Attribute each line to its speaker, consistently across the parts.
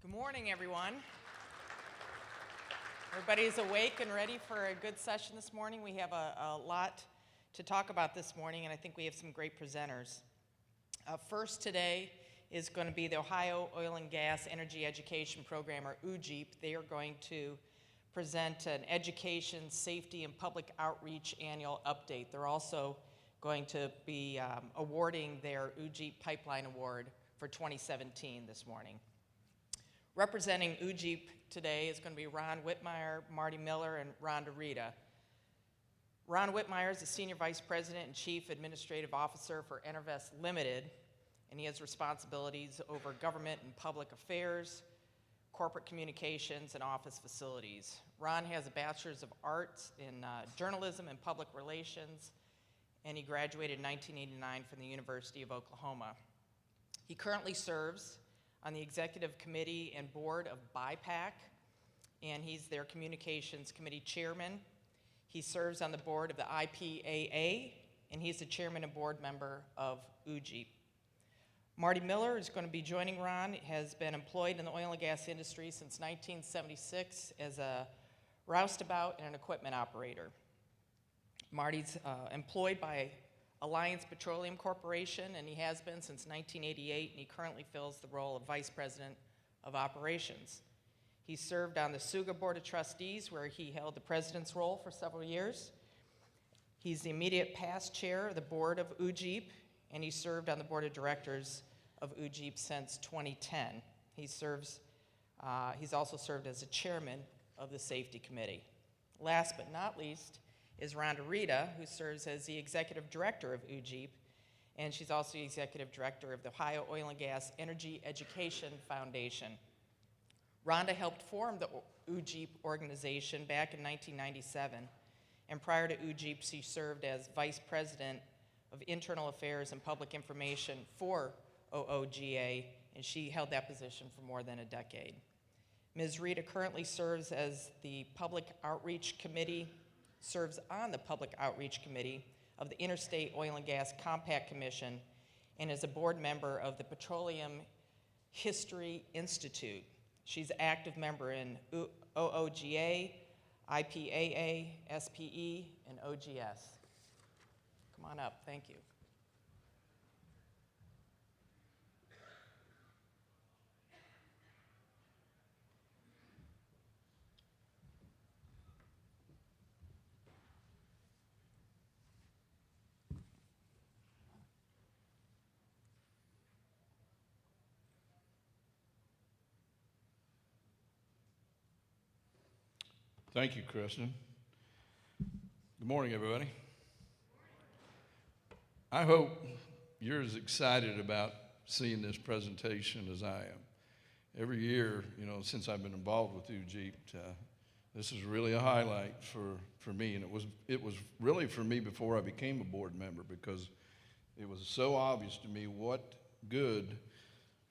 Speaker 1: Good morning, everyone. Everybody's awake and ready for a good session this morning. We have a lot to talk about this morning, and I think we have some great presenters. First today is going to be the Ohio Oil and Gas Energy Education Program, or OOGEEP. They are going to present an education, safety, and public outreach annual update. They're also going to be awarding their OOGEEP Pipeline Award for 2017 this morning. Representing OOGEEP today is going to be Ron Whitmire, Marty Miller, and Rhonda Rita. Ron Whitmire is the Senior Vice President and Chief Administrative Officer for Enervest Limited, and he has responsibilities over government and public affairs, corporate communications, and office facilities. Ron has a Bachelor's of Arts in Journalism and Public Relations, and he graduated in 1989 from the University of Oklahoma. He currently serves on the Executive Committee and Board of BIPAC, and he's their Communications Committee Chairman. He serves on the board of the IPAA, and he's the Chairman and Board Member of OOGEEP. Marty Miller is going to be joining Ron. He has been employed in the oil and gas industry since 1976 as a roustabout and an equipment operator. Marty's employed by Alliance Petroleum Corporation, and he has been since 1988, and he currently fills the role of Vice President of Operations. He served on the SOOGA Board of Trustees, where he held the president's role for several years. He's the immediate past chair of the board of OOGEEP, and he served on the board of directors of OOGEEP since 2010. He's also served as the chairman of the safety committee. Last but not least is Rhonda Rita, who serves as the executive director of OOGEEP, and she's also the executive director of the Ohio Oil and Gas Energy Education Foundation. Rhonda helped form the OOGEEP organization back in 1997, and prior to OOGEEP, she served as vice president of internal affairs and public information for OOGA, and she held that position for more than a decade. Ms. Rita currently serves on the Public Outreach Committee of the Interstate Oil and Gas Compact Commission, and is a board member of the Petroleum History Institute. She's an active member in OOGA, IPAA, SPE, and OGS. Come on up, thank you.
Speaker 2: Thank you, Kristen. Good morning, everybody. I hope you're as excited about seeing this presentation as I am. Every year, since I've been involved with OOGEEP, this is really a highlight for me, and it was really for me before I became a board member, because it was so obvious to me what good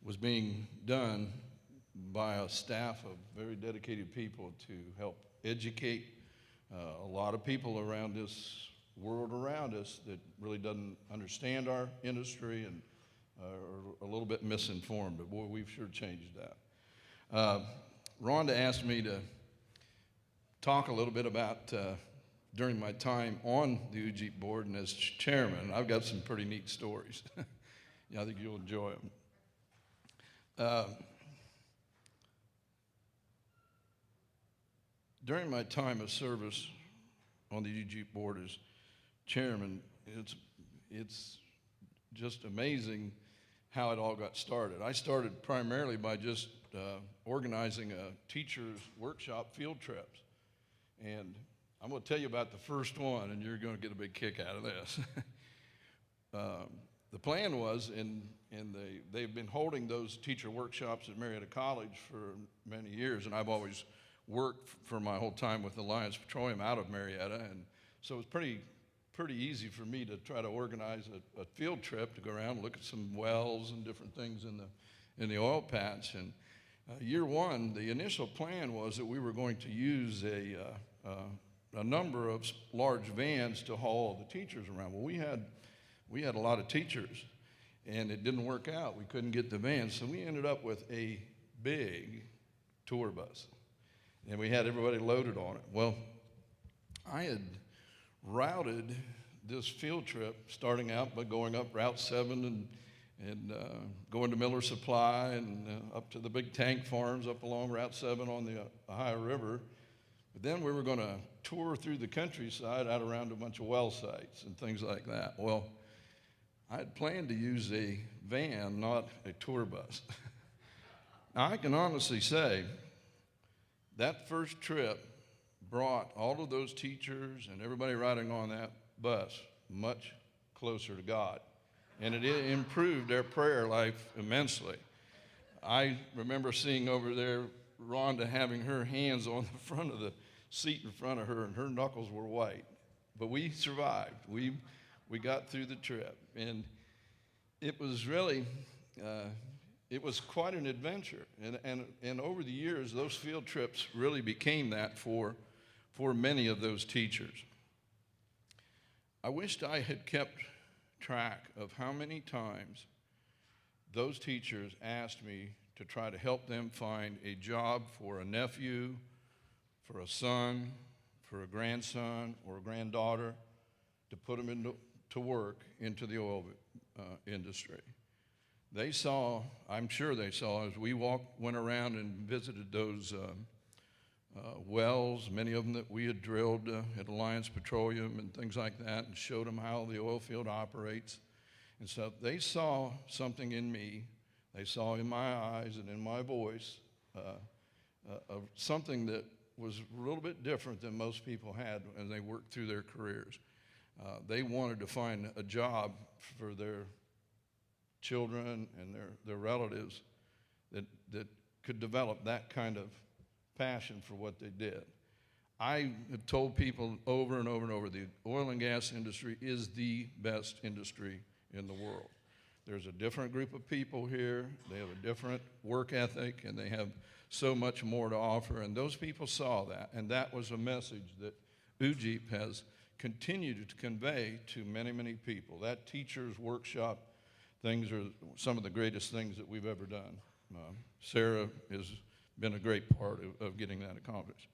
Speaker 2: was being done by a staff of very dedicated people to help educate a lot of people around this world around us that really doesn't understand our industry and are a little bit misinformed, but boy, we've sure changed that. Rhonda asked me to talk a little bit about during my time on the OOGEEP board and as chairman. I've got some pretty neat stories. Yeah, I think you'll enjoy them. During my time of service on the OOGEEP board as chairman, it's just amazing how it all got started. I started primarily by just organizing a teacher's workshop field trips. And I'm going to tell you about the first one, and you're going to get a big kick out of this. The plan was, they've been holding those teacher workshops at Marietta College for many years, and I've always worked for my whole time with Alliance Petroleum out of Marietta, and so it was pretty easy for me to try to organize a field trip to go around and look at some wells and different things in the oil patch. And year one, the initial plan was that we were going to use a number of large vans to haul the teachers around. Well, we had a lot of teachers, and it didn't work out. We couldn't get the vans, so we ended up with a big tour bus, and we had everybody loaded on it. Well, I had routed this field trip starting out by going up Route 7 and going to Miller Supply and up to the big tank farms up along Route 7 on the Ohio River. But then we were going to tour through the countryside out around a bunch of well sites and things like that. Well, I had planned to use a van, not a tour bus. Now, I can honestly say that first trip brought all of those teachers and everybody riding on that bus much closer to God. And it improved their prayer life immensely. I remember seeing over there Rhonda having her hands on the front of the seat in front of her, and her knuckles were white. But we survived. We got through the trip. And it was really, it was quite an adventure. And over the years, those field trips really became that for many of those teachers. I wished I had kept track of how many times those teachers asked me to try to help them find a job for a nephew, for a son, for a grandson or a granddaughter, to put them to work into the oil industry. They saw, I'm sure they saw, as we went around and visited those wells, many of them that we had drilled at Alliance Petroleum and things like that, and showed them how the oil field operates. And so they saw something in me. They saw in my eyes and in my voice of something that was a little bit different than most people had as they worked through their careers. They wanted to find a job for their children and their relatives that could develop that kind of passion for what they did. I have told people over and over and over, the oil and gas industry is the best industry in the world. There's a different group of people here. They have a different work ethic, and they have so much more to offer. And those people saw that, and that was a message that OOGEEP has continued to convey to many, many people. That teacher's workshop things are some of the greatest things that we've ever done. Sarah has been a great part of getting that accomplished.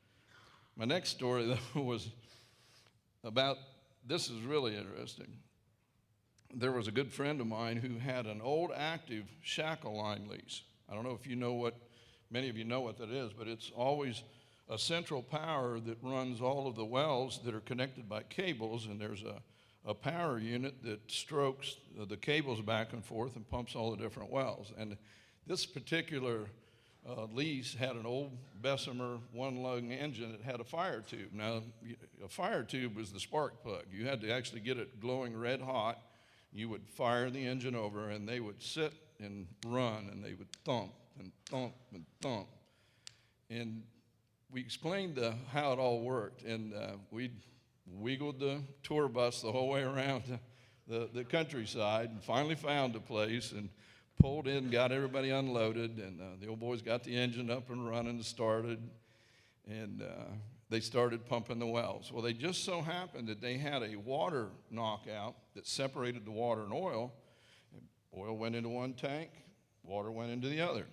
Speaker 2: My next story, though, was about, this is really interesting. There was a good friend of mine who had an old active shackle line lease. I don't know if you know what, many of you know what that is, but it's always a central power that runs all of the wells that are connected by cables, and there's a power unit that strokes the cables back and forth and pumps all the different wells. And this particular lease had an old Bessemer one-lung engine that had a fire tube. Now, a fire tube was the spark plug. You had to actually get it glowing red hot. You would fire the engine over, and they would sit and run, and they would thump and thump and thump. And we explained how it all worked, and we wiggled the tour bus the whole way around the countryside and finally found a place and pulled in, got everybody unloaded, and the old boys got the engine up and running and started, and they started pumping the wells. Well, they just so happened that they had a water knockout that separated the water and oil. Oil went into one tank, water went into the other.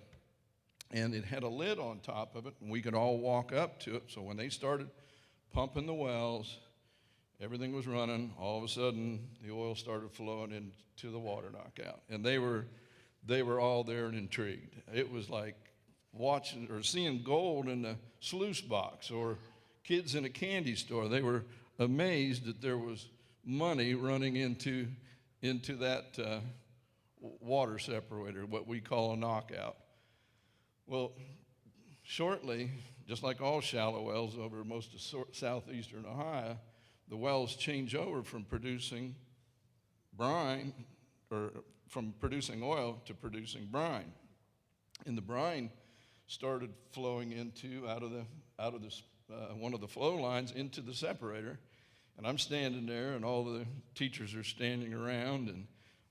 Speaker 2: And it had a lid on top of it, and we could all walk up to it. So when they started pumping the wells, everything was running. All of a sudden, the oil started flowing into the water knockout. And they were all there and intrigued. It was like watching or seeing gold in a sluice box or kids in a candy store. They were amazed that there was money running into that water separator, what we call a knockout. Well, shortly, just like all shallow wells over most of southeastern Ohio, the wells change over from producing brine, or from producing oil to producing brine. And the brine started flowing out of this one of the flow lines into the separator. And I'm standing there, and all the teachers are standing around, and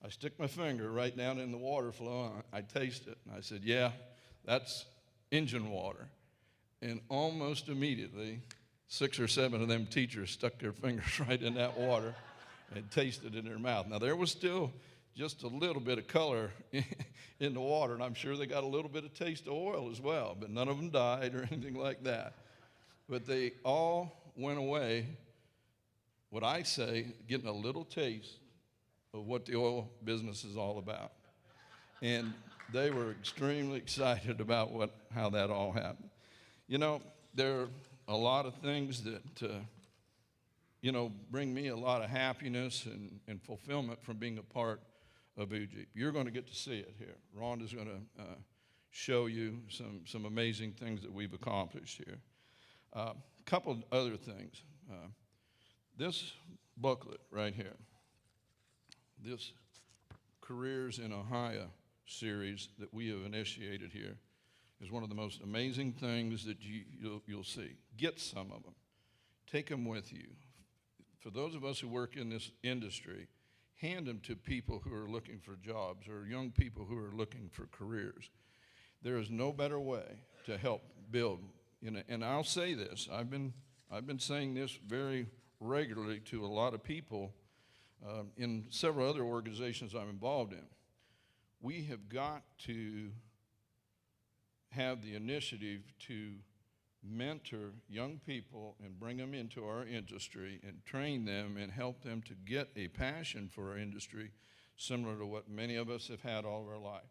Speaker 2: I stick my finger right down in the water flow, and I taste it. And I said, yeah, that's engine water. And almost immediately, 6 or 7 of them teachers stuck their fingers right in that water and tasted it in their mouth. Now, there was still just a little bit of color in the water, and I'm sure they got a little bit of taste of oil as well, but none of them died or anything like that. But they all went away, what I say, getting a little taste of what the oil business is all about. And they were extremely excited about how that all happened. You know, there are a lot of things that, bring me a lot of happiness and fulfillment from being a part of OOGEEP. You're going to get to see it here. Rhonda's going to show you some amazing things that we've accomplished here. A couple of other things. This booklet right here, this Careers in Ohio series that we have initiated here is one of the most amazing things that you'll see. Get some of them. Take them with you. For those of us who work in this industry, hand them to people who are looking for jobs or young people who are looking for careers. There is no better way to help build. And I'll say this, I've been saying this very regularly to a lot of people in several other organizations I'm involved in. We have got to have the initiative to mentor young people and bring them into our industry and train them and help them to get a passion for our industry similar to what many of us have had all of our life.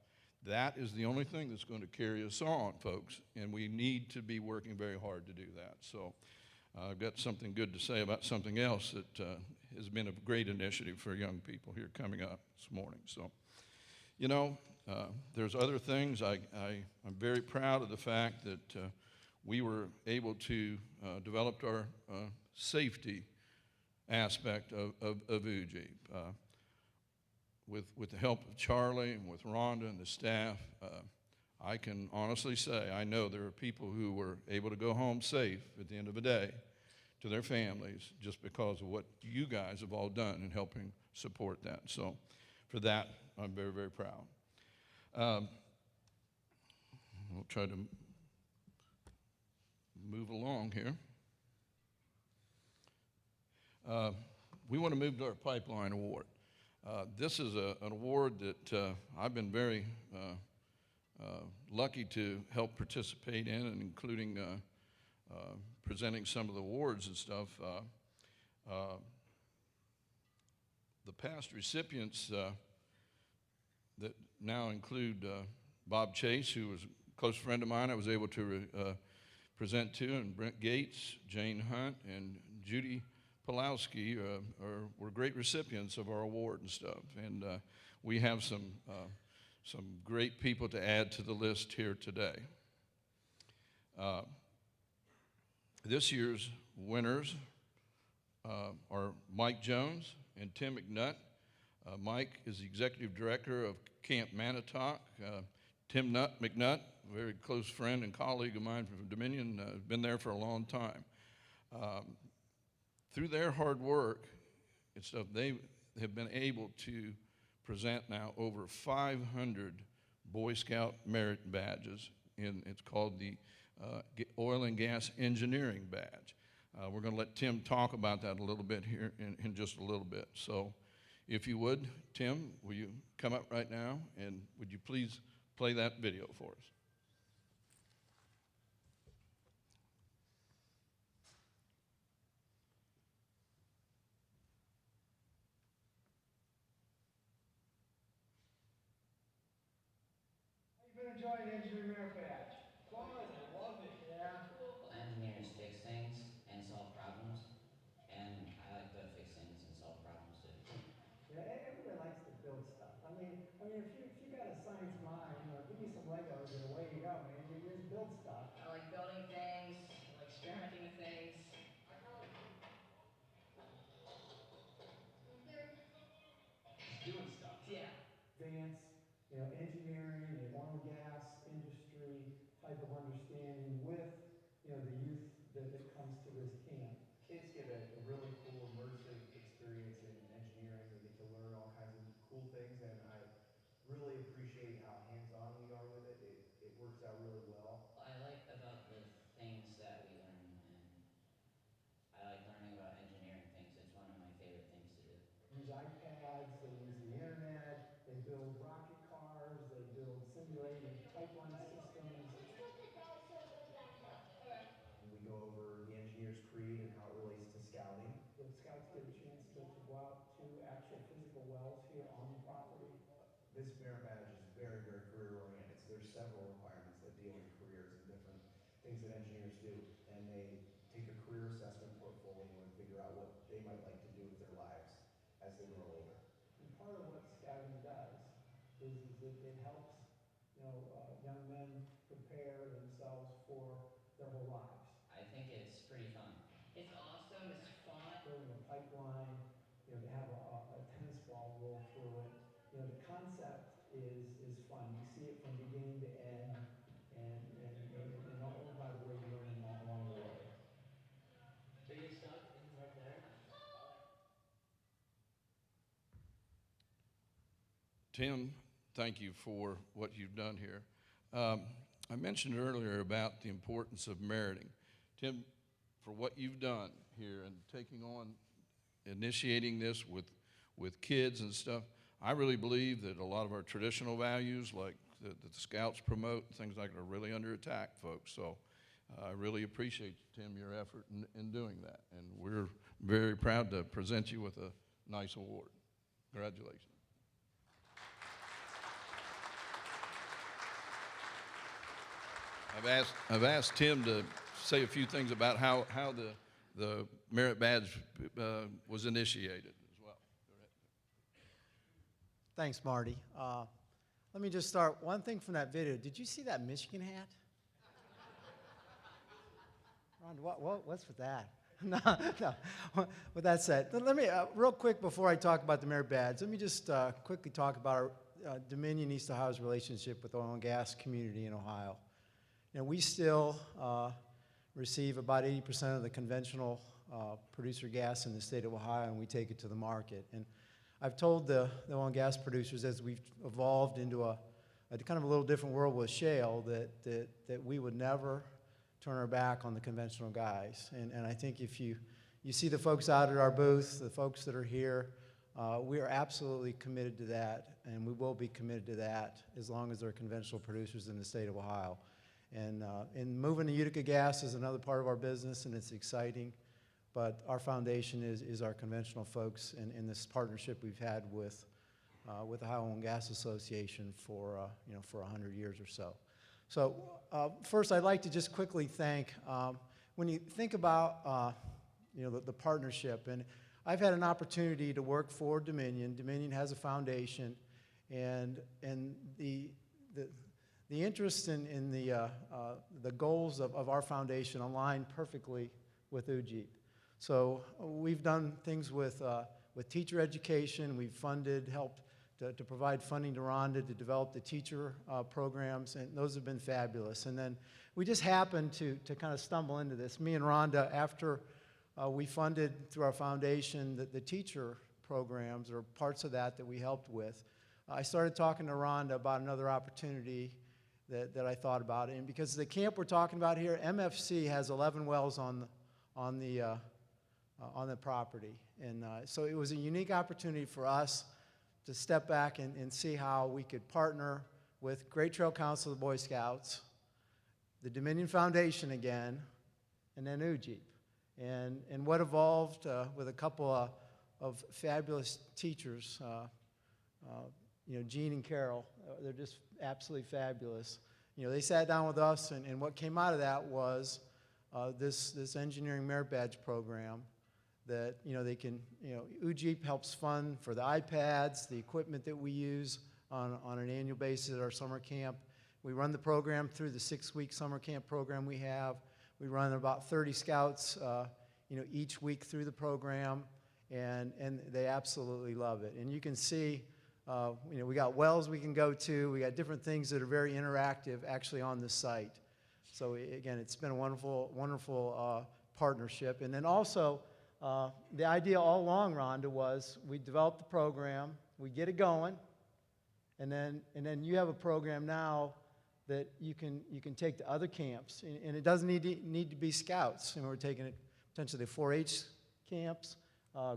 Speaker 2: That is the only thing that's going to carry us on, folks, and we need to be working very hard to do that. So I've got something good to say about something else that has been a great initiative for young people here coming up this morning. So, there's other things. I'm very proud of the fact that we were able to develop our safety aspect of OOGEEP. With the help of Charlie and with Rhonda and the staff, I can honestly say I know there are people who were able to go home safe at the end of the day to their families just because of what you guys have all done in helping support that. So for that, I'm very, very proud. We'll try to move along here. We want to move to our pipeline award. This is an award that I've been very lucky to help participate in, and including presenting some of the awards and stuff. The past recipients that now include Bob Chase, who was a close friend of mine I was able to present to, and Brent Gates, Jane Hunt, and Judy Pulowski were great recipients of our award and stuff. And we have some great people to add to the list here today. This year's winners are Mike Jones and Tim McNutt. Mike is the executive director of Camp Manitowoc. Tim McNutt, a very close friend and colleague of mine from Dominion, has been there for a long time. Through their hard work and stuff, they have been able to present now over 500 Boy Scout merit badges. It's called the Oil and Gas Engineering Badge. We're going to let Tim talk about that a little bit here in just a little bit. So if you would, Tim, will you come up right now, and would you please play that video for us?
Speaker 3: Enjoying Engineering Merit Badge. Fun, I love it. Yeah.
Speaker 4: Cool. Engineers fix things and solve problems, and I like to fix things and solve problems too.
Speaker 3: Yeah, everybody likes to build stuff. I mean, if you got a science mind, give me some Legos and away you go, man. You just build stuff.
Speaker 5: I like building things. I like experimenting with things.
Speaker 3: Just doing stuff.
Speaker 5: Yeah.
Speaker 3: Advance, engineering and oil and gas industry. build rocket cars, they build simulated pipeline systems.
Speaker 6: We go over the engineer's creed and how it relates to scouting.
Speaker 3: The scouts get a chance to go out to actual physical wells here on the property.
Speaker 6: This merit badge is very, very career oriented. So there's several requirements that deal with careers and different things that engineers do. And they take a career assessment portfolio and figure out what they might like to do with their lives as they grow older.
Speaker 3: And part of what scouting does is it helps, young men prepare themselves for their whole lives.
Speaker 4: I think it's pretty fun.
Speaker 5: It's awesome, it's fun.
Speaker 3: Building a pipeline, to have a tennis ball roll through it. The concept is fun. You see it from beginning to end, and oh, by the way, you learn along the way.
Speaker 7: Biggest scout in North America?
Speaker 2: Tim, thank you for what you've done here. I mentioned earlier about the importance of meriting. Tim, for what you've done here and taking on, initiating this with kids and stuff, I really believe that a lot of our traditional values, like that the Scouts promote, things like that, are really under attack, folks. So I really appreciate, Tim, your effort in doing that. And we're very proud to present you with a nice award. Congratulations. I've asked Tim to say a few things about how the merit badge was initiated as well. Go ahead.
Speaker 8: Thanks, Marty. Let me just start. One thing from that video. Did you see that Michigan hat? Ron, what's with that? No. With that said, let me, real quick before I talk about the merit badge, let me just quickly talk about our Dominion East Ohio's relationship with the oil and gas community in Ohio. We still receive about 80% of the conventional producer gas in the state of Ohio, and we take it to the market. And I've told the oil and gas producers, as we've evolved into a kind of a little different world with shale, that we would never turn our back on the conventional guys. And I think if you see the folks out at our booth, the folks that are here, we are absolutely committed to that, and we will be committed to that as long as there are conventional producers in the state of Ohio. And moving to Utica gas is another part of our business, and it's exciting. But our foundation is our conventional folks, and this partnership we've had with the Ohio Oil and Gas Association for 100 years or so. So first, I'd like to just quickly thank. When you think about the partnership, and I've had an opportunity to work for Dominion. Dominion has a foundation, and the interest in the goals of our foundation align perfectly with OOGEEP. So we've done things with teacher education. We've helped to provide funding to Rhonda to develop the teacher programs, and those have been fabulous. And then we just happened to kind of stumble into this. Me and Rhonda, after we funded through our foundation the teacher programs, or parts of that we helped with, I started talking to Rhonda about another opportunity that I thought about. And because the camp we're talking about here, MFC has 11 wells on the property. And so it was a unique opportunity for us to step back and see how we could partner with Great Trail Council of the Boy Scouts, the Dominion Foundation again, and then OOGEEP. And what evolved with a couple of fabulous teachers, Gene and Carol, they're just absolutely fabulous. They sat down with us, and what came out of that was this engineering merit badge program that they can, OOGEEP helps fund for the iPads, the equipment that we use on an annual basis at our summer camp. We run the program through the 6-week summer camp program we have. We run about 30 scouts, each week through the program, and they absolutely love it. And you can see, we got wells we can go to. We got different things that are very interactive actually on the site. So again, it's been a wonderful, wonderful partnership. And then also, the idea all along, Rhonda, was we develop the program, we get it going, and then you have a program now that you can take to other camps, and it doesn't need to be Scouts. And we're taking it potentially to 4-H camps,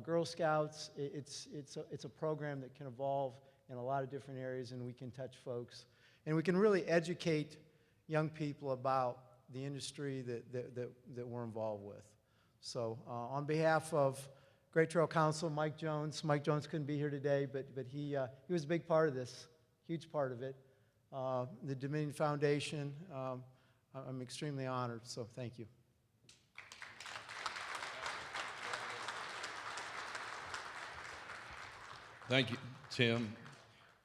Speaker 8: Girl Scouts. It's a program that can evolve in a lot of different areas, and we can touch folks. And we can really educate young people about the industry that we're involved with. So on behalf of Great Trail Council, Mike Jones couldn't be here today, but he was a big part of this, huge part of it. The Dominion Foundation, I'm extremely honored, so thank you.
Speaker 2: Thank you, Tim.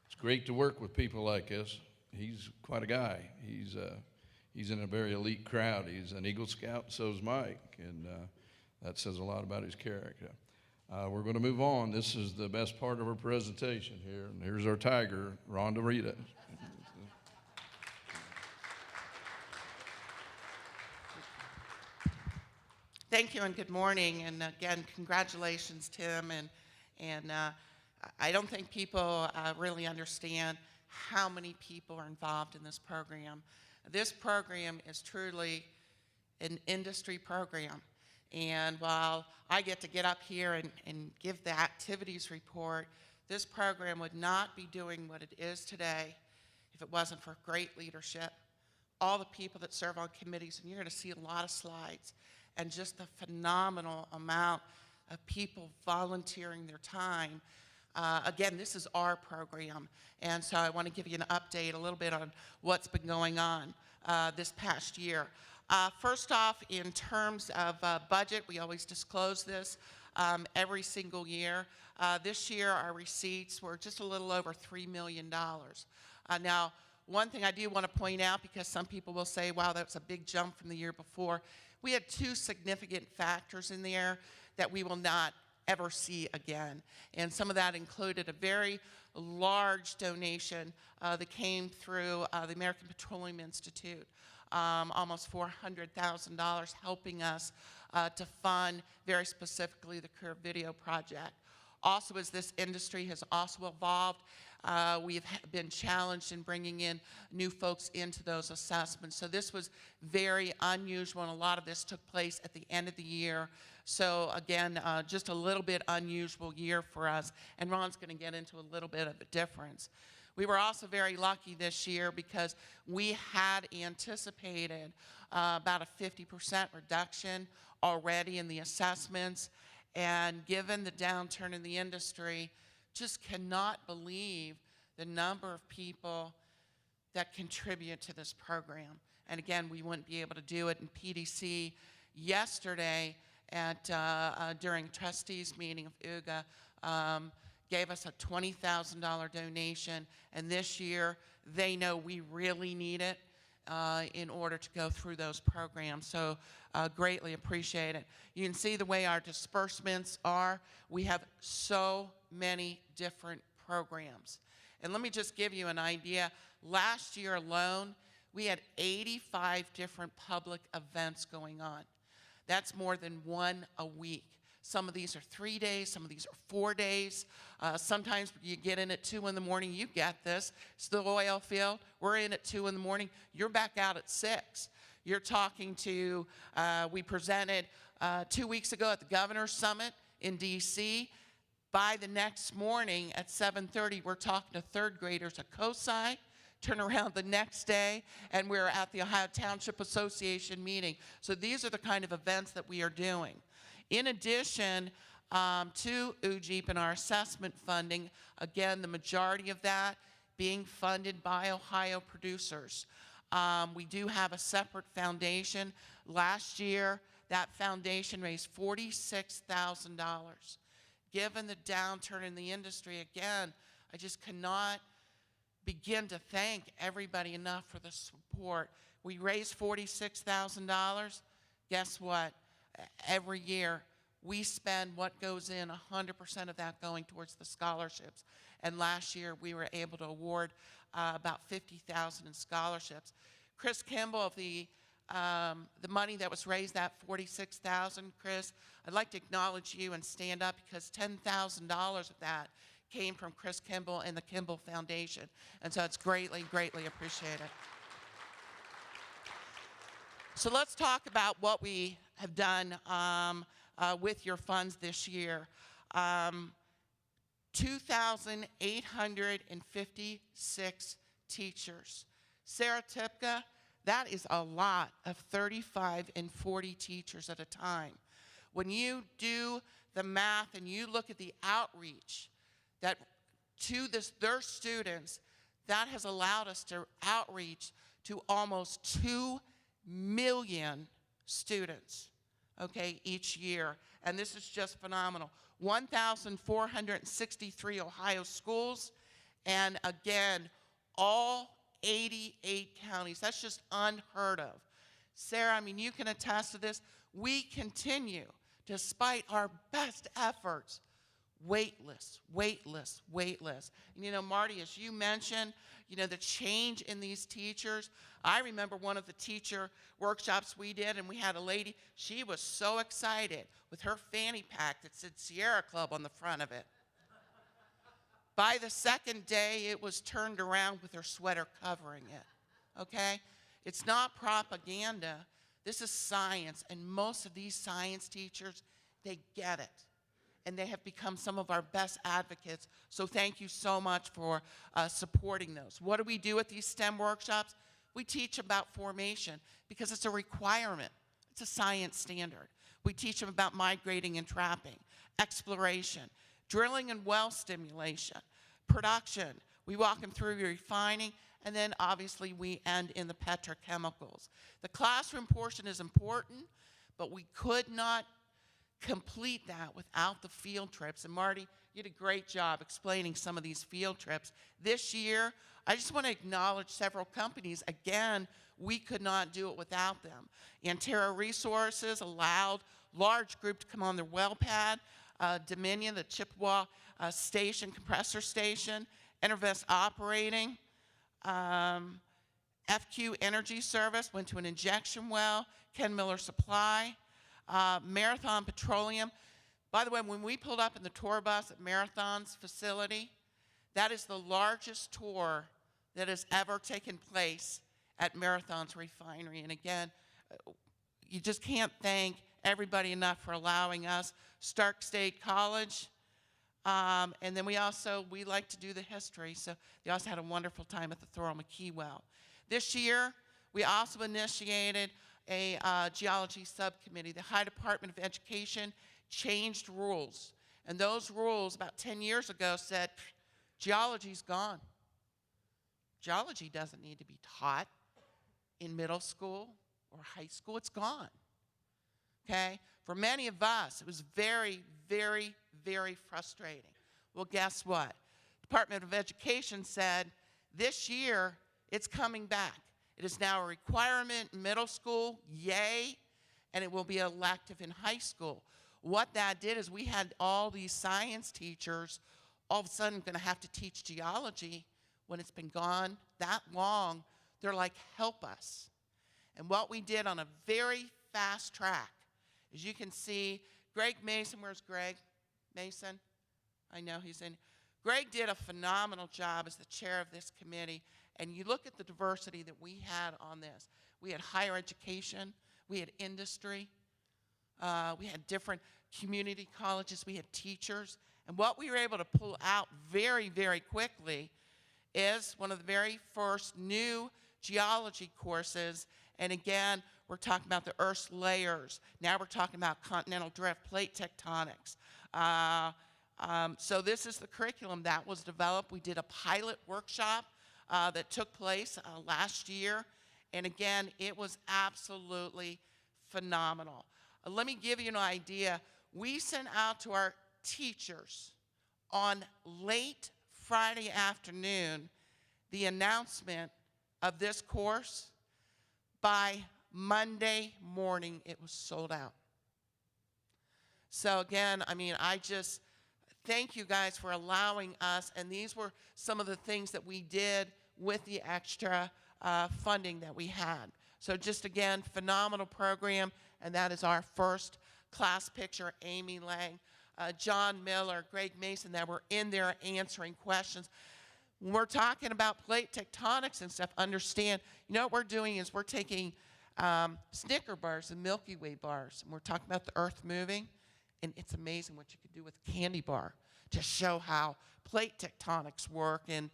Speaker 2: It's great to work with people like this. He's quite a guy. He's in a very elite crowd. He's an Eagle Scout, so's Mike, and that says a lot about his character. We're going to move on. This is the best part of our presentation here, and here's our tiger, Rhonda Rita.
Speaker 9: Thank you and good morning, and again, congratulations, Tim. And I don't think people really understand how many people are involved in this program. This program is truly an industry program. And while I get to get up here and give the activities report, this program would not be doing what it is today if it wasn't for great leadership, all the people that serve on committees, and you're going to see a lot of slides, and just the phenomenal amount of people volunteering their time. Again, this is our program, and so I want to give you an update a little bit on what's been going on this past year. First off, in terms of budget, we always disclose this every single year. This year, our receipts were just a little over $3 million. Now, one thing I do want to point out, because some people will say, wow, that's a big jump from the year before, we had two significant factors in there that we will not ever see again. And some of that included a very large donation that came through the American Petroleum Institute, almost $400,000, helping us to fund very specifically the Career Video Project. Also, as this industry has also evolved, we've been challenged in bringing in new folks into those assessments. So this was very unusual, and a lot of this took place at the end of the year. So again, just a little bit unusual year for us, and Ron's going to get into a little bit of a difference. We were also very lucky this year because we had anticipated about a 50% reduction already in the assessments, and given the downturn in the industry, just cannot believe the number of people that contribute to this program. And again, we wouldn't be able to do it in PDC yesterday at during trustees meeting of OOGA, gave us a $20,000 donation, and this year they know we really need it in order to go through those programs. So greatly appreciate it. You can see the way our disbursements are. We have so many different programs. And let me just give you an idea. Last year alone, we had 85 different public events going on. That's more than one a week. Some of these are 3 days, some of these are 4 days. Sometimes you get in at 2 in the morning, you get this. It's the oil field, we're in at 2 in the morning, you're back out at 6. You're talking to, we presented 2 weeks ago at the Governor's Summit in DC. By the next morning at 7:30, we're talking to third graders at COSI. Turn around the next day, and we're at the Ohio Township Association meeting. So these are the kind of events that we are doing. In addition to OOGEEP and our assessment funding, again, the majority of that being funded by Ohio producers. We do have a separate foundation. Last year, that foundation raised $46,000. Given the downturn in the industry, again, I just cannot begin to thank everybody enough for the support. We raised $46,000. Guess what? Every year, we spend what goes in, 100% of that going towards the scholarships. And last year, we were able to award about $50,000 in scholarships. Chris Kimball, of the money that was raised, that $46,000, Chris, I'd like to acknowledge you and stand up, because $10,000 of that came from Chris Kimball and the Kimball Foundation. And so it's greatly, greatly appreciated. So let's talk about what we have done with your funds this year. 2,856 teachers. Sarah Tipka, that is a lot of 35 and 40 teachers at a time. When you do the math and you look at the outreach that to their students, that has allowed us to outreach to almost 2 million students, okay, each year. And this is just phenomenal. 1,463 Ohio schools, and again, all 88 counties. That's just unheard of. Sarah, I mean, you can attest to this. We continue, despite our best efforts, waitlist. And, you know, Marty, as you mentioned, you know, the change in these teachers. I remember one of the teacher workshops we did, and we had a lady, she was so excited with her fanny pack that said Sierra Club on the front of it. By the second day, it was turned around with her sweater covering it, okay? It's not propaganda. This is science, and most of these science teachers, they get it. And they have become some of our best advocates. So thank you so much for supporting those. What do we do at these STEM workshops? We teach about formation because it's a requirement. It's a science standard. We teach them about migrating and trapping, exploration, drilling and well stimulation, production. We walk them through refining, and then obviously we end in the petrochemicals. The classroom portion is important, but we could not complete that without the field trips. And Marty, you did a great job explaining some of these field trips. This year, I just want to acknowledge several companies. Again, we could not do it without them. Antero Resources allowed large group to come on their well pad. Dominion, the Chippewa station, compressor station. Intervest Operating. FQ Energy Service went to an injection well. Ken Miller Supply. Marathon Petroleum. By the way, when we pulled up in the tour bus at Marathon's facility, that is the largest tour that has ever taken place at Marathon's refinery. And again, you just can't thank everybody enough for allowing us. Stark State College. And then we like to do the history, so they also had a wonderful time at the Thorold McKee well. This year, we also initiated a geology subcommittee. The High Department of Education changed rules. And those rules about 10 years ago said, geology's gone. Geology doesn't need to be taught in middle school or high school. It's gone. Okay? For many of us, it was very, very, very frustrating. Well, guess what? Department of Education said, this year, it's coming back. It is now a requirement in middle school, yay, and it will be elective in high school. What that did is we had all these science teachers all of a sudden going to have to teach geology when it's been gone that long. They're like, help us. And what we did on a very fast track, as you can see, Greg Mason, where's Greg Mason? I know he's in. Greg did a phenomenal job as the chair of this committee. And you look at the diversity that we had on this. We had higher education, we had industry, we had different community colleges, we had teachers. And what we were able to pull out very, very quickly is one of the very first new geology courses. And again, we're talking about the Earth's layers. Now we're talking about continental drift, plate tectonics. So this is the curriculum that was developed. We did a pilot workshop that took place last year. And again, it was absolutely phenomenal. Let me give you an idea. We sent out to our teachers on late Friday afternoon the announcement of this course. By Monday morning, it was sold out. So again, I mean, I just thank you guys for allowing us, and these were some of the things that we did with the extra funding that we had. So just again, phenomenal program, and that is our first class picture, Amy Lang, John Miller, Greg Mason, that were in there answering questions. When we're talking about plate tectonics and stuff, understand, you know what we're doing is we're taking Snicker bars and Milky Way bars, and we're talking about the Earth moving, and it's amazing what you can do with a candy bar. to show how plate tectonics work, and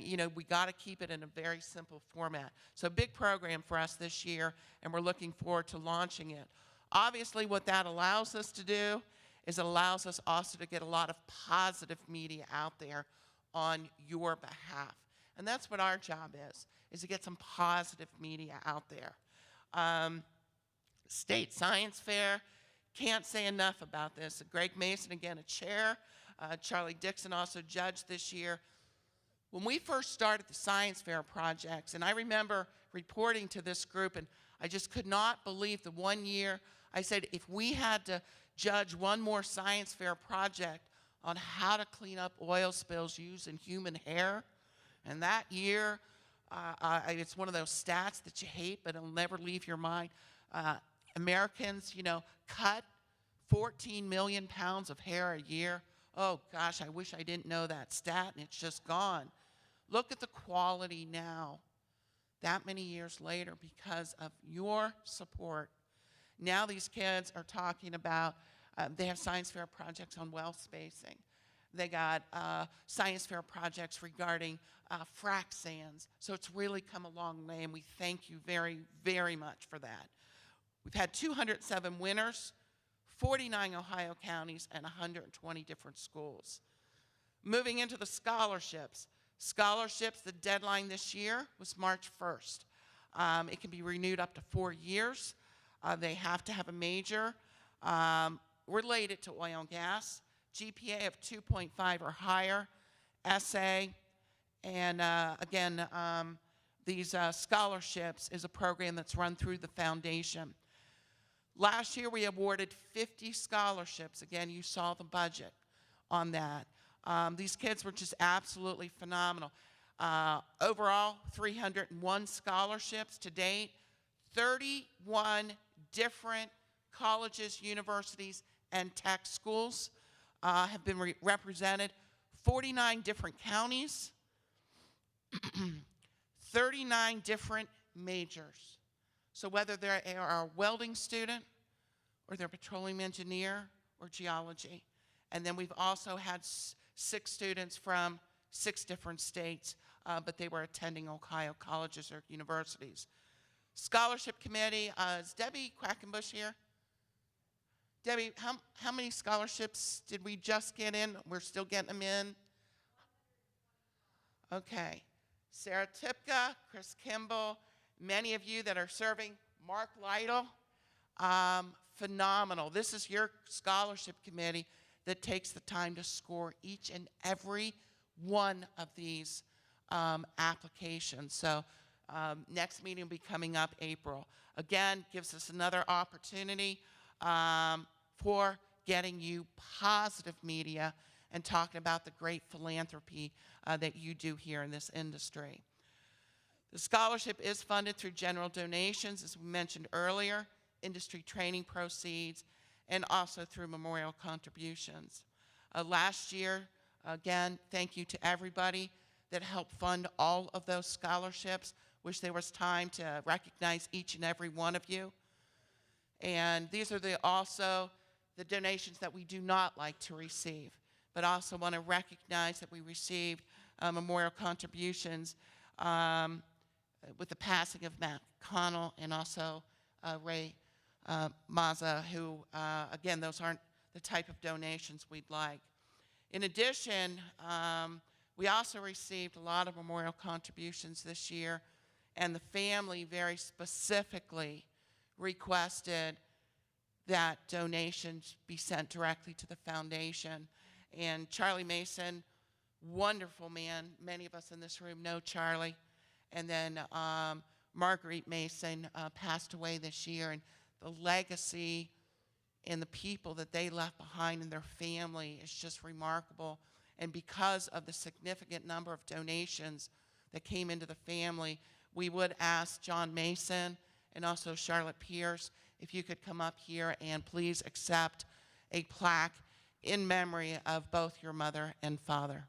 Speaker 9: you know, we got to keep it in a very simple format. So big program for us this year, and we're looking forward to launching it. Obviously, what that allows us to do is it allows us also to get a lot of positive media out there on your behalf. And that's what our job is to get some positive media out there. State Science Fair, can't say enough about this. Greg Mason, again, a chair. Charlie Dixon also judged this year. When we first started the Science Fair projects, and I remember reporting to this group, and I just could not believe the one year I said, if we had to judge one more Science Fair project on how to clean up oil spills using human hair, and that year, it's one of those stats that you hate, but it'll never leave your mind. Americans, you know, cut 14 million pounds of hair a year. Oh gosh, I wish I didn't know that stat, and it's just gone. Look at the quality now, that many years later, because of your support. Now these kids are talking about, they have science fair projects on well spacing. They got science fair projects regarding frac sands. So it's really come a long way, and we thank you very, very much for that. We've had 207 winners, 49 Ohio counties, and 120 different schools. Moving into the scholarships. Scholarships, the deadline this year was March 1st. It can be renewed up to 4 years. They have to have a major related to oil and gas, GPA of 2.5 or higher, essay, and again, these scholarships is a program that's run through the foundation. Last year we awarded 50 scholarships. Again, you saw the budget on that. These kids were just absolutely phenomenal. Overall, 301 scholarships to date, 31 different colleges, universities, and tech schools have been represented, 49 different counties, 39 different majors. So whether they are a welding student, or they're a petroleum engineer, or geology. And then we've also had 6 students from 6 different states, but they were attending Ohio colleges or universities. Scholarship committee, is Debbie Quackenbush here? Debbie, how many scholarships did we just get in? We're still getting them in? Okay. Sarah Tipka, Chris Kimball, many of you that are serving, Mark Lytle, phenomenal. This is your scholarship committee that takes the time to score each and every one of these applications. So next meeting will be coming up April. Again, gives us another opportunity for getting you positive media and talking about the great philanthropy that you do here in this industry. The scholarship is funded through general donations, as we mentioned earlier, industry training proceeds, and also through memorial contributions. Last year, again, thank you to everybody that helped fund all of those scholarships. Wish there was time to recognize each and every one of you. And these are also the donations that we do not like to receive, but also want to recognize that we received memorial contributions with the passing of Matt Connell and also Ray Mazza, who, again, those aren't the type of donations we'd like. In addition, we also received a lot of memorial contributions this year, and the family very specifically requested that donations be sent directly to the foundation. And Charlie Mason, wonderful man. Many of us in this room know Charlie. And then Marguerite Mason passed away this year, and the legacy and the people that they left behind and their family is just remarkable. And because of the significant number of donations that came into the family, we would ask John Mason and also Charlotte Pierce if you could come up here and please accept a plaque in memory of both your mother and father.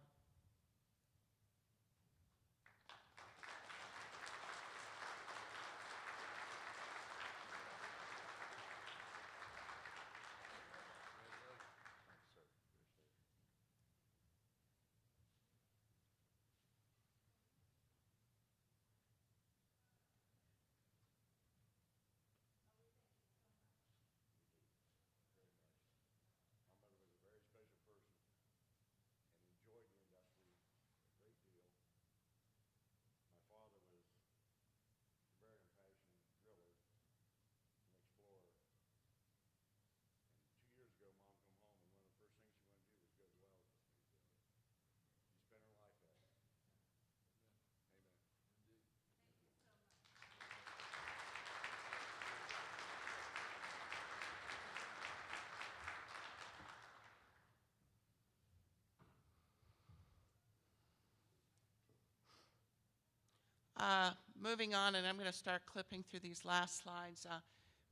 Speaker 9: Moving on, and I'm going to start clipping through these last slides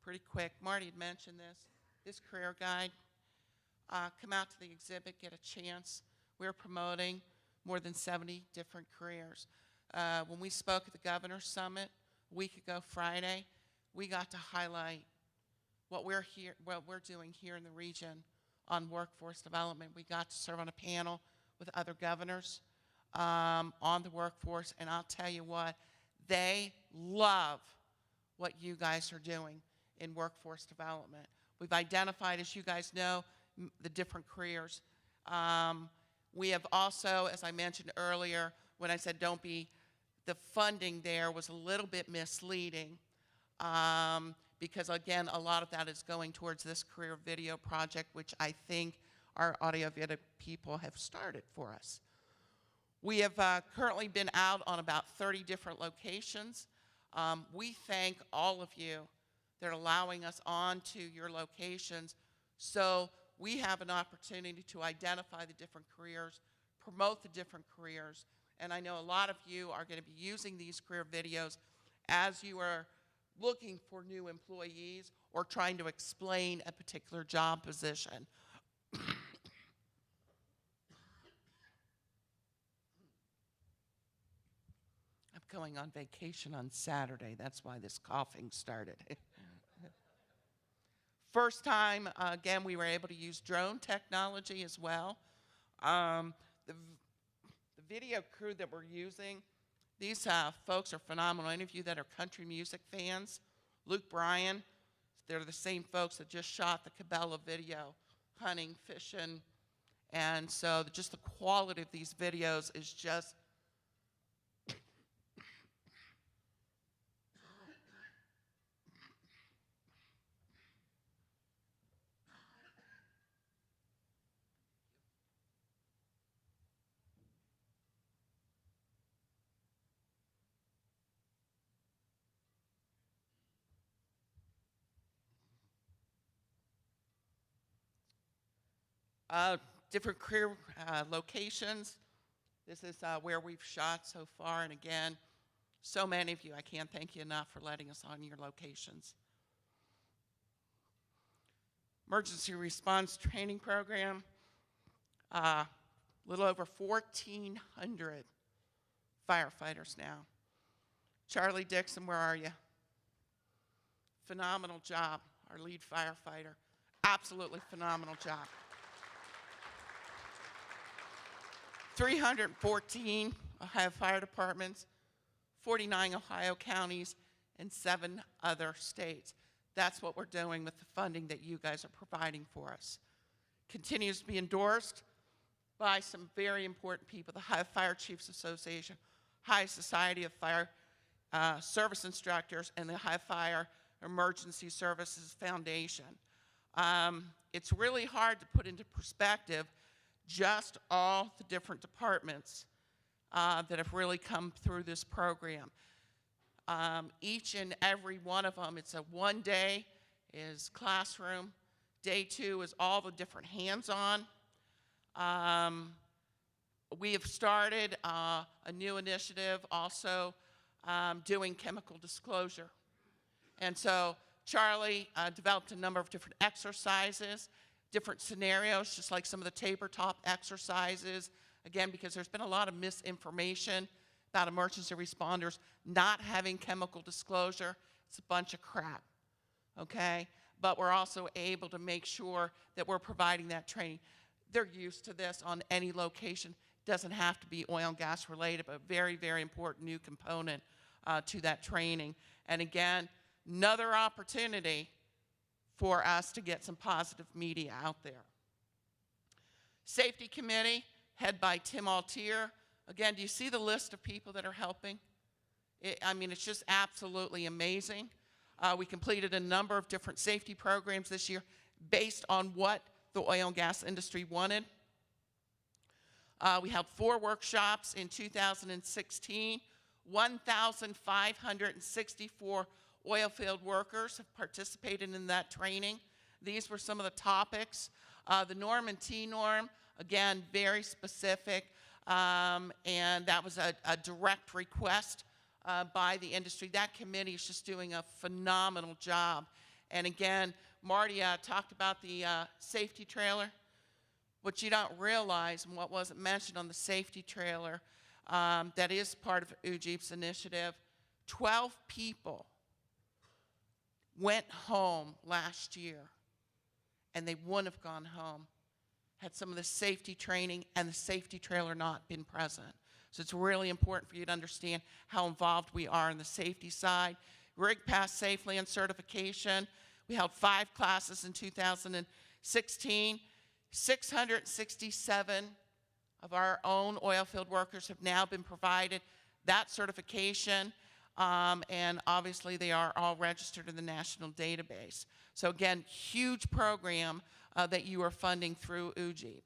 Speaker 9: pretty quick. Marty had mentioned this career guide. Come out to the exhibit, get a chance. We're promoting more than 70 different careers. When we spoke at the Governor's Summit a week ago Friday, we got to highlight what we're doing here in the region on workforce development. We got to serve on a panel with other governors on the workforce, and I'll tell you what, they love what you guys are doing in workforce development. We've identified, as you guys know, the different careers. We have also, as I mentioned earlier, when I said the funding there was a little bit misleading because, again, a lot of that is going towards this career video project, which I think our audio video people have started for us. We have currently been out on about 30 different locations. We thank all of you that are allowing us onto your locations so we have an opportunity to identify the different careers, promote the different careers, and I know a lot of you are going to be using these career videos as you are looking for new employees or trying to explain a particular job position. I'm going on vacation on Saturday. That's why this coughing started. First time, again, we were able to use drone technology as well. The video crew that we're using, these folks are phenomenal. Any of you that are country music fans, Luke Bryan, they're the same folks that just shot the Cabela video, hunting, fishing, and so just the quality of these videos is just different career locations. This is where we've shot so far, and again, so many of you, I can't thank you enough for letting us on your locations. Emergency response training program, a little over 1,400 firefighters now. Charlie Dixon, where are you? Phenomenal job, our lead firefighter. Absolutely phenomenal job. 314 Ohio fire departments, 49 Ohio counties, and 7 other states. That's what we're doing with the funding that you guys are providing for us. Continues to be endorsed by some very important people, the Ohio Fire Chiefs Association, Ohio Society of Fire Service Instructors, and the Ohio Fire Emergency Services Foundation. It's really hard to put into perspective just all the different departments that have really come through this program. Each and every one of them, it's a 1 day is classroom. Day 2 is all the different hands-on. We have started a new initiative also doing chemical disclosure. And so Charlie developed a number of different exercises, different scenarios, just like some of the tabletop exercises, again, because there's been a lot of misinformation about emergency responders not having chemical disclosure. It's a bunch of crap, okay? But we're also able to make sure that we're providing that training. They're used to this on any location. Doesn't have to be oil and gas related, but very, very important new component to that training. And again, another opportunity for us to get some positive media out there. Safety Committee, head by Tim Altier. Again, do you see the list of people that are helping? I mean, it's just absolutely amazing. We completed a number of different safety programs this year based on what the oil and gas industry wanted. We held 4 workshops in 2016. 1,564 oil field workers have participated in that training. These were some of the topics. The norm and T-norm, again, very specific, and that was a direct request by the industry. That committee is just doing a phenomenal job. And again, Marty talked about the safety trailer. What you don't realize, and what wasn't mentioned on the safety trailer, that is part of OOGEEP's initiative, 12 people went home last year, and they wouldn't have gone home had some of the safety training and the safety trailer not been present. So it's really important for you to understand how involved we are on the safety side. Rig passed safely on certification. We held 5 classes in 2016. 667 of our own oil field workers have now been provided that certification, and obviously they are all registered in the national database. So again, huge program that you are funding through OOGEEP.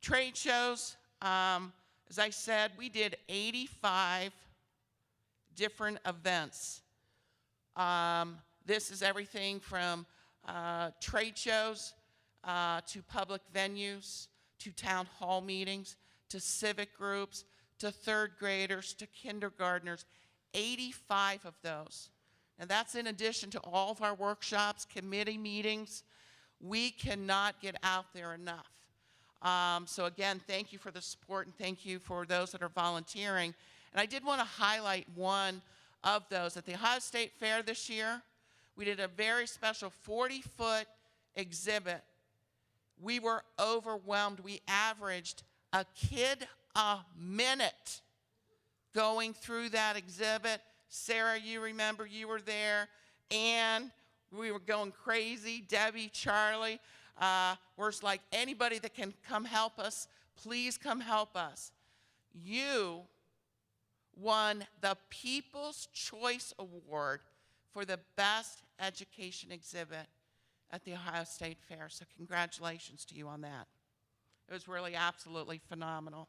Speaker 9: Trade shows, as I said, we did 85 different events. This is everything from trade shows to public venues, to town hall meetings, to civic groups, to third graders, to kindergartners, 85 of those. And that's in addition to all of our workshops, committee meetings. We cannot get out there enough. So again, thank you for the support, and thank you for those that are volunteering. And I did want to highlight one of those. At the Ohio State Fair this year, we did a very special 40-foot exhibit. We were overwhelmed. We averaged a kid a minute going through that exhibit. Sarah, you remember, you were there. Ann, we were going crazy. Debbie, Charlie, we're just like, anybody that can come help us, please come help us. You won the People's Choice Award for the best education exhibit at the Ohio State Fair. So congratulations to you on that. It was really absolutely phenomenal.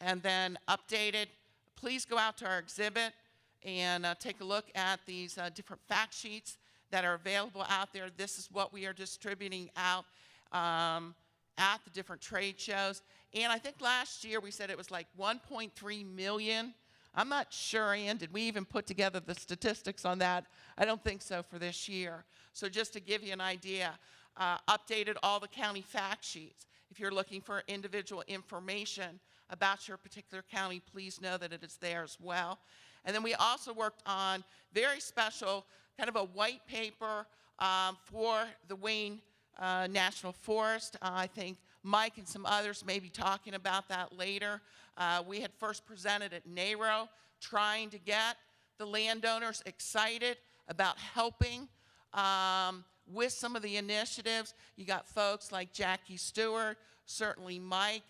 Speaker 9: And then updated, please go out to our exhibit and take a look at these different fact sheets that are available out there. This is what we are distributing out at the different trade shows. And I think last year we said it was like 1.3 million. I'm not sure, Ann, did we even put together the statistics on that? I don't think so for this year. So just to give you an idea, updated all the county fact sheets. If you're looking for individual information about your particular county, please know that it is there as well. And then we also worked on very special, kind of a white paper for the Wayne National Forest. I think Mike and some others may be talking about that later. We had first presented at NARO, trying to get the landowners excited about helping with some of the initiatives. You got folks like Jackie Stewart, certainly Mike,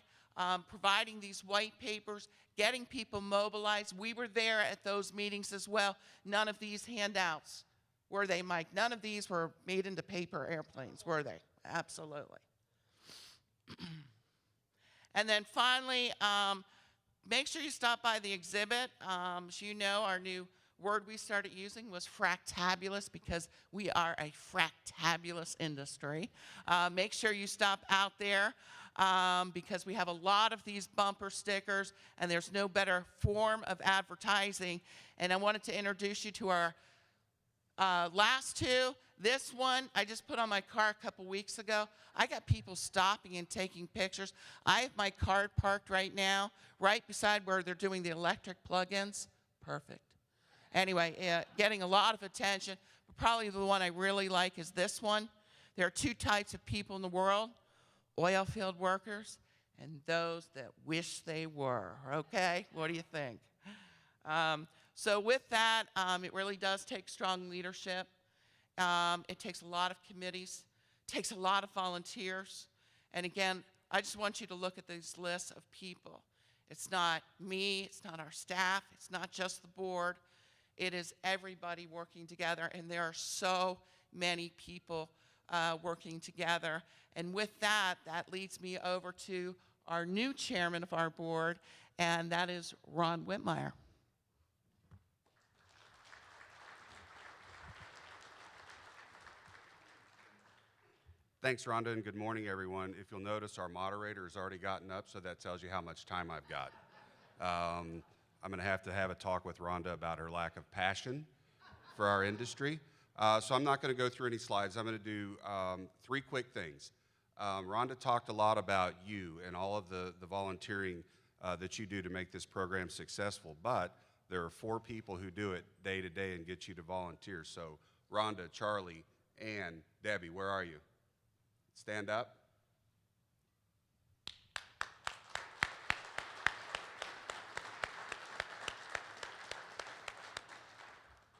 Speaker 9: providing these white papers, getting people mobilized. We were there at those meetings as well. None of these handouts, were they, Mike? None of these were made into paper airplanes, were they? Absolutely. And then finally, make sure you stop by the exhibit. As you know, our new word we started using was fractabulous, because we are a fractabulous industry. Make sure you stop out there because we have a lot of these bumper stickers, and there's no better form of advertising. And I wanted to introduce you to our last two. This one I just put on my car a couple weeks ago. I got people stopping and taking pictures. I have my car parked right now, right beside where they're doing the electric plug-ins. Perfect. Anyway, getting a lot of attention. But probably the one I really like is this one. There are 2 types of people in the world: oil field workers and those that wish they were. Okay? What do you think? So with that, it really does take strong leadership. It takes a lot of committees, takes a lot of volunteers. And again, I just want you to look at these lists of people. It's not me, it's not our staff, it's not just the board. It is everybody working together, and there are so many people working together. And with that, that leads me over to our new chairman of our board, and that is Ron Whitmire.
Speaker 10: Thanks, Rhonda, and good morning, everyone. If you'll notice, our moderator has already gotten up, so that tells you how much time I've got. I'm going to have a talk with Rhonda about her lack of passion for our industry. So I'm not going to go through any slides. I'm going to do 3 quick things. Rhonda talked a lot about you and all of the volunteering that you do to make this program successful, but there are 4 people who do it day to day and get you to volunteer. So Rhonda, Charlie, Ann, Debbie, where are you? Stand up.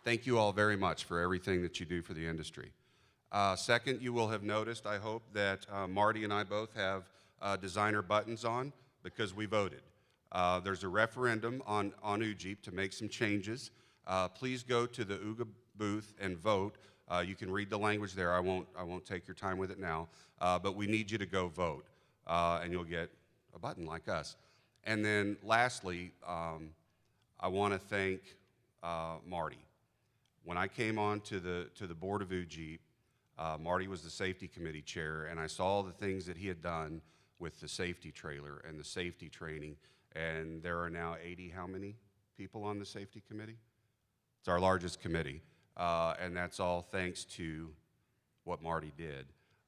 Speaker 10: Thank you all very much for everything that you do for the industry. Second, you will have noticed, I hope, that Marty and I both have designer buttons on because we voted. There's a referendum on OOGEEP to make some changes. Please go to the OOGA booth and vote. You can read the language there. I won't take your time with it now, but we need you to go vote, and you'll get a button like us. And then lastly, I want to thank Marty. When I came on to the board of OOGEEP, Marty was the safety committee chair, and I saw the things that he had done with the safety trailer and the safety training, and there are now 80, how many people on the safety committee? It's our largest committee, and that's all thanks to what Marty did.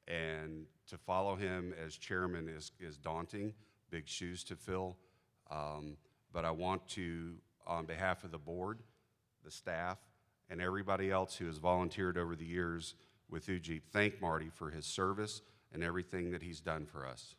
Speaker 10: And to follow him as chairman is daunting, big shoes to fill, but I want to, on behalf of the board, the staff, and everybody else who has volunteered over the years with OOGEEP, thank Marty for his service and everything that he's done for us.